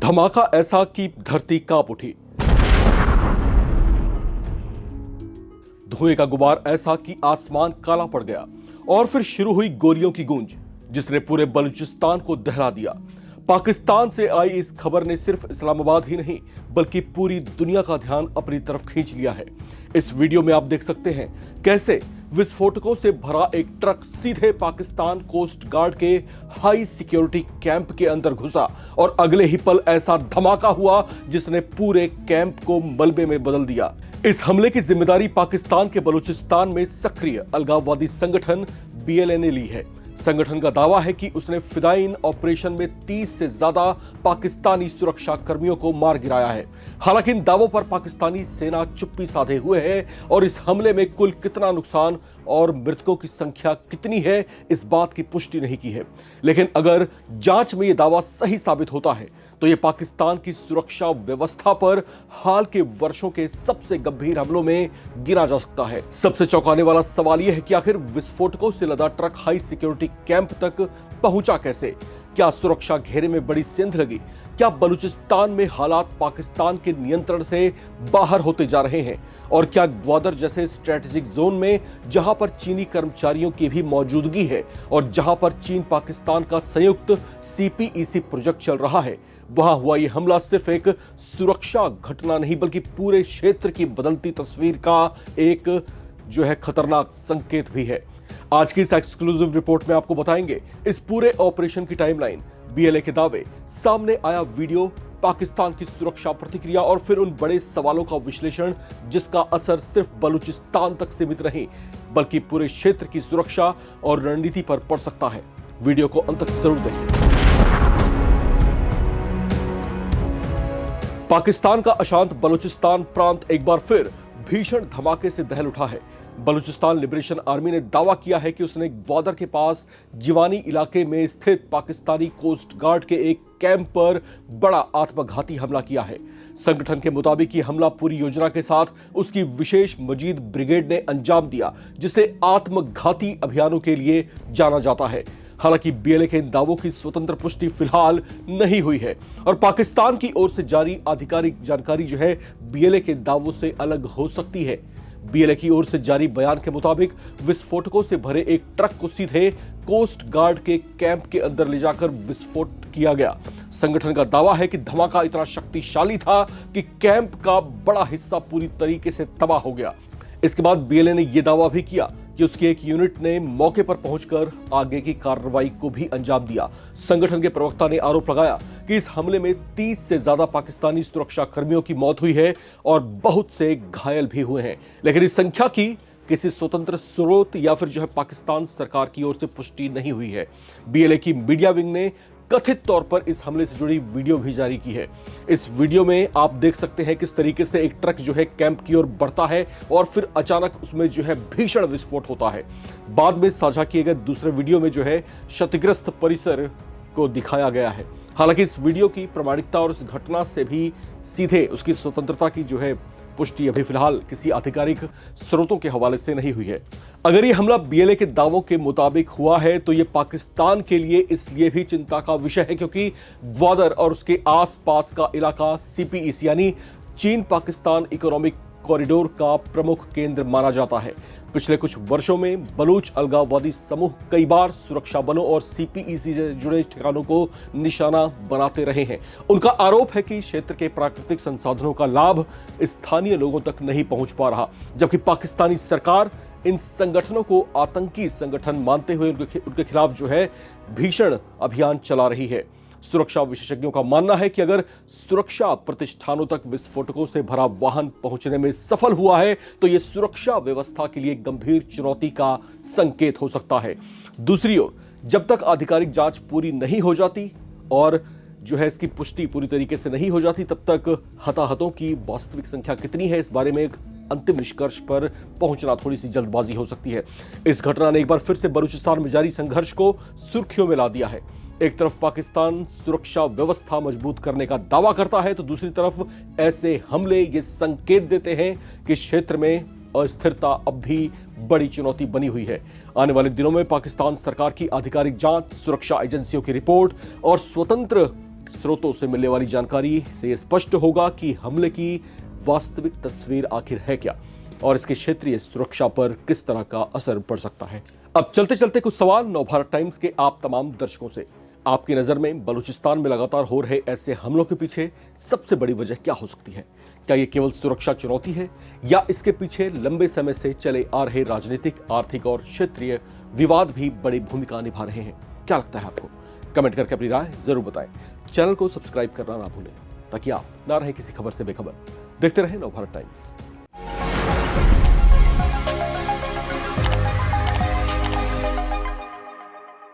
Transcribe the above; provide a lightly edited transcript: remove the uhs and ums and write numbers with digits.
धमाका ऐसा कि धरती कांप उठी। धुएं का गुबार ऐसा कि आसमान काला पड़ गया और फिर शुरू हुई गोलियों की गूंज जिसने पूरे बलूचिस्तान को दहला दिया। पाकिस्तान से आई इस खबर ने सिर्फ इस्लामाबाद ही नहीं बल्कि पूरी दुनिया का ध्यान अपनी तरफ खींच लिया है। इस वीडियो में आप देख सकते हैं कैसे विस्फोटकों से भरा एक ट्रक सीधे पाकिस्तान कोस्ट गार्ड के हाई सिक्योरिटी कैंप के अंदर घुसा और अगले ही पल ऐसा धमाका हुआ जिसने पूरे कैंप को मलबे में बदल दिया। इस हमले की जिम्मेदारी पाकिस्तान के बलूचिस्तान में सक्रिय अलगाववादी संगठन बीएलए ने ली है। संगठन का दावा है कि उसने फिदाइन ऑपरेशन में 30 से ज्यादा पाकिस्तानी सुरक्षा कर्मियों को मार गिराया है। हालांकि इन दावों पर पाकिस्तानी सेना चुप्पी साधे हुए है और इस हमले में कुल कितना नुकसान और मृतकों की संख्या कितनी है इस बात की पुष्टि नहीं की है। लेकिन अगर जांच में यह दावा सही साबित होता है तो यह पाकिस्तान की सुरक्षा व्यवस्था पर हाल के वर्षों के सबसे गंभीर हमलों में गिना जा सकता है। सबसे चौंकाने वाला सवाल यह है कि आखिर विस्फोटकों से लदा ट्रक हाई सिक्योरिटी कैंप तक पहुंचा कैसे? क्या सुरक्षा घेरे में बड़ी सेंध लगी? क्या बलूचिस्तान में हालात पाकिस्तान के नियंत्रण से बाहर होते जा रहे हैं? और क्या ग्वादर जैसे स्ट्रेटेजिक जोन में जहां पर चीनी कर्मचारियों की भी मौजूदगी है और जहां पर चीन पाकिस्तान का संयुक्त सीपीईसी प्रोजेक्ट चल रहा है, वहां हुआ यह हमला सिर्फ एक सुरक्षा घटना नहीं बल्कि पूरे क्षेत्र की बदलती तस्वीर का एक खतरनाक संकेत भी है। आज की इस एक्सक्लूसिव रिपोर्ट में आपको बताएंगे इस पूरे ऑपरेशन की टाइमलाइन, बीएलए के दावे, सामने आया वीडियो, पाकिस्तान की सुरक्षा प्रतिक्रिया और फिर उन बड़े सवालों का विश्लेषण जिसका असर सिर्फ बलूचिस्तान तक सीमित नहीं बल्कि पूरे क्षेत्र की सुरक्षा और रणनीति पर पड़ सकता है। वीडियो को अंत तक जरूर देखें। पाकिस्तान का अशांत बलूचिस्तान प्रांत एक बार फिर भीषण धमाके से दहल उठा है। बलूचिस्तान लिबरेशन आर्मी ने दावा किया है कि उसने ग्वादर के पास जिवानी इलाके में स्थित पाकिस्तानी कोस्ट गार्ड के एक कैंप पर बड़ा आत्मघाती हमला किया है। संगठन के मुताबिक यह हमला पूरी योजना के साथ उसकी विशेष मजीद ब्रिगेड ने अंजाम दिया जिसे आत्मघाती अभियानों के लिए जाना जाता है। हालांकि बीएलए के इन दावों की स्वतंत्र पुष्टि फिलहाल नहीं हुई है और पाकिस्तान की ओर से जारी आधिकारिक जानकारी बीएलए के दावों से अलग हो सकती है। बीएलए की ओर से जारी बयान के मुताबिक विस्फोटकों से भरे एक ट्रक को सीधे कोस्ट गार्ड के कैंप के अंदर ले जाकर विस्फोट किया गया। संगठन का दावा है कि धमाका इतना शक्तिशाली था कि कैंप का बड़ा हिस्सा पूरी तरीके से तबाह हो गया। इसके बाद बीएलए ने यह दावा भी किया कि उसकी एक यूनिट ने मौके पर पहुंचकर आगे की कार्रवाई को भी अंजाम दिया। संगठन के प्रवक्ता ने आरोप लगाया कि इस हमले में 30 से ज्यादा पाकिस्तानी सुरक्षा कर्मियों की मौत हुई है और बहुत से घायल भी हुए हैं। लेकिन इस संख्या की किसी स्वतंत्र स्रोत या फिर पाकिस्तान सरकार की ओर से पुष्टि नहीं हुई है। बीएलए की मीडिया विंग ने कथित तौर पर इस हमले से जुड़ी वीडियो भी जारी की है। इस वीडियो में आप देख सकते हैं किस तरीके से एक ट्रक कैंप की ओर बढ़ता है और फिर अचानक उसमें भीषण विस्फोट होता है। बाद में साझा किए गए दूसरे वीडियो में क्षतिग्रस्त परिसर को दिखाया गया है। हालांकि इस वीडियो की प्रामाणिकता और इस घटना से भी सीधे उसकी स्वतंत्रता की पुष्टि अभी फिलहाल किसी आधिकारिक स्रोतों के हवाले से नहीं हुई है। अगर यह हमला बीएलए के दावों के मुताबिक हुआ है तो यह पाकिस्तान के लिए इसलिए भी चिंता का विषय है क्योंकि ग्वादर और उसके आसपास का इलाका सीपीईसी यानी चीन पाकिस्तान इकोनॉमिक कॉरिडोर का प्रमुख केंद्र माना जाता है। पिछले कुछ वर्षों में बलूच अलगाववादी समूह कई बार सुरक्षा बलों और सीपीईसी से जुड़े ठिकानों को निशाना बनाते रहे हैं। उनका आरोप है कि क्षेत्र के प्राकृतिक संसाधनों का लाभ स्थानीय लोगों तक नहीं पहुंच पा रहा, जबकि पाकिस्तानी सरकार इन संगठनों को आतंकी संगठन मानते हुए उनके खिलाफ भीषण अभियान चला रही है। सुरक्षा विशेषज्ञों का मानना है कि अगर सुरक्षा प्रतिष्ठानों तक विस्फोटकों से भरा वाहन पहुंचने में सफल हुआ है तो यह सुरक्षा व्यवस्था के लिए गंभीर चुनौती का संकेत हो सकता है। दूसरी ओर जब तक आधिकारिक जांच पूरी नहीं हो जाती और इसकी पुष्टि पूरी तरीके से नहीं हो जाती तब तक हताहतों की वास्तविक संख्या कितनी है इस बारे में एक अंतिम निष्कर्ष पर पहुंचना थोड़ी सी जल्दबाजी हो सकती है। इस घटना ने एक बार फिर से बलूचिस्तान में जारी संघर्ष को सुर्खियों में ला दिया है। एक तरफ पाकिस्तान सुरक्षा व्यवस्था मजबूत करने का दावा करता है तो दूसरी तरफ ऐसे हमले ये संकेत देते हैं कि क्षेत्र में अस्थिरता अब भी बड़ी चुनौती बनी हुई है। आने वाले दिनों में पाकिस्तान सरकार की आधिकारिक जांच, सुरक्षा एजेंसियों की रिपोर्ट और स्वतंत्र स्रोतों से मिलने वाली जानकारी से यह स्पष्ट होगा कि हमले की वास्तविक तस्वीर आखिर है क्या और इसके क्षेत्रीय सुरक्षा पर किस तरह का असर पड़ सकता है। अब चलते चलते कुछ सवाल नवभारत टाइम्स के आप तमाम दर्शकों से। आपकी नजर में बलूचिस्तान में लगातार हो रहे ऐसे हमलों के पीछे सबसे बड़ी वजह क्या हो सकती है? क्या ये केवल सुरक्षा चुनौती है या इसके पीछे लंबे समय से चले आ रहे राजनीतिक, आर्थिक और क्षेत्रीय विवाद भी बड़ी भूमिका निभा रहे हैं? क्या लगता है आपको? कमेंट करके अपनी राय जरूर बताएं। चैनल को सब्सक्राइब करना ना भूलें ताकि आप ना रहे किसी खबर से बेखबर। देखते रहें नवभारत टाइम्स।